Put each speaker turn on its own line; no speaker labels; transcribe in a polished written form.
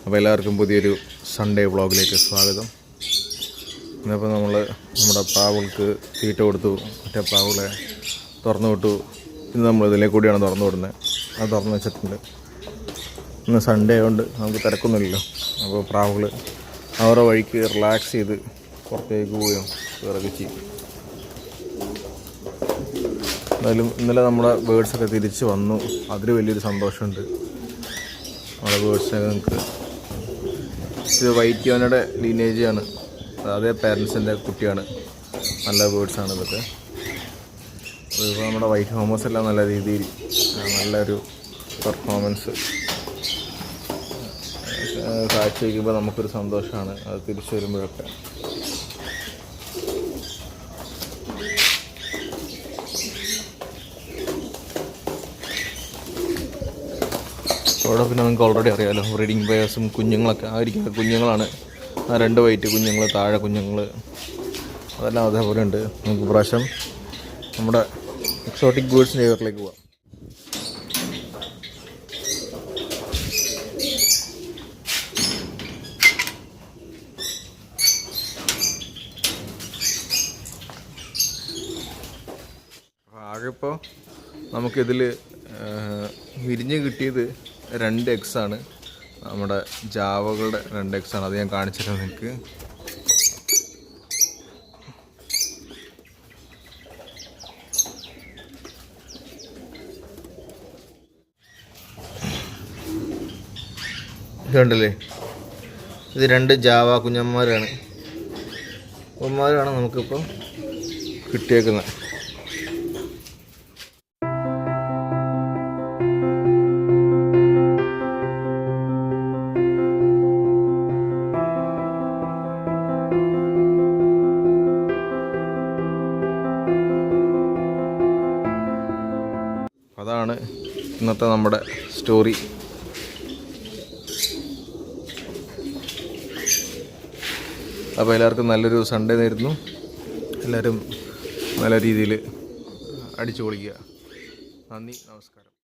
അപ്പോൾ എല്ലാവർക്കും പുതിയൊരു സൺഡേ വ്ളോഗിലേക്ക് സ്വാഗതം. ഇന്നിപ്പോൾ നമ്മുടെ പ്രാവുകൾക്ക് തീറ്റ കൊടുത്തു, മറ്റേ പ്രാവുകളെ തുറന്നു വിട്ടു. ഇന്ന് നമ്മൾ ഇതിലേ കൂടിയാണ് തുറന്നു വിടുന്നത്. അത് തുറന്നു വെച്ചിട്ടുണ്ട്. ഇന്ന് സൺഡേ ആയതുകൊണ്ട് നമുക്ക് തിരക്കൊന്നുമില്ലല്ലോ. അപ്പോൾ പ്രാവുകൾ അവരുടെ വഴിക്ക് റിലാക്സ് ചെയ്ത് പുറത്തേക്ക് പോവുകയും വേറൊക്കെ ചെയ്യും. എന്തായാലും ഇന്നലെ നമ്മുടെ ബേഡ്സൊക്കെ തിരിച്ച് വന്നു. അതിൽ വലിയൊരു സന്തോഷമുണ്ട്. നമ്മുടെ ബേഡ്സിനെ നിങ്ങൾക്ക് ഇത് വൈറ്റ് യോനയുടെ ലീനേജാണ്, അതേ പാരൻസിൻ്റെ കുട്ടിയാണ്. നല്ല ബേഡ്സാണ് ഇതൊക്കെ. ഇപ്പോൾ നമ്മുടെ വൈറ്റ് ഹോമോസ് എല്ലാം നല്ല രീതിയിൽ നല്ലൊരു പെർഫോമൻസ് കാഴ്ചവെക്കുമ്പോൾ നമുക്കൊരു സന്തോഷമാണ്. അത് തിരിച്ചു വരുമ്പോഴൊക്കെ അവിടെ പിന്നെ നിങ്ങൾക്ക് ഓൾറെഡി അറിയാമല്ലോ, ബ്രീഡിങ് പെയർസും കുഞ്ഞുങ്ങളൊക്കെ ആയിരിക്കും. കുഞ്ഞുങ്ങളാണ് ആ 2 വൈറ്റ് കുഞ്ഞുങ്ങൾ, താഴെ കുഞ്ഞുങ്ങൾ, അതെല്ലാം അതേപോലെ ഉണ്ട്. നമുക്ക് പ്രാവശ്യം നമ്മുടെ എക്സോട്ടിക് ബേഡ്സിൻ്റെ ഏരിയയിലേക്ക് പോവാം. ആകെ ഇപ്പോൾ നമുക്കിതിൽ വിരിഞ്ഞ് കിട്ടിയത് 2 എഗ്സാണ്. നമ്മുടെ ജാവകളുടെ 2 എഗ്സാണ്. അത് ഞാൻ കാണിച്ചിരുന്നു നിങ്ങൾക്ക്. ഇതുണ്ടല്ലേ, ഇത് 2 ജാവ കുഞ്ഞന്മാരാണ്. കുഞ്ഞന്മാരാണ് നമുക്കിപ്പോൾ കിട്ടിയേക്കുന്നത്. അതാണ് ഇന്നത്തെ നമ്മുടെ സ്റ്റോറി. അപ്പോൾ എല്ലാവർക്കും നല്ലൊരു സൺഡേ നേരുന്നു. എല്ലാവരും നല്ല രീതിയിൽ അടിച്ചു പൊളിക്കുക. നന്ദി, നമസ്കാരം.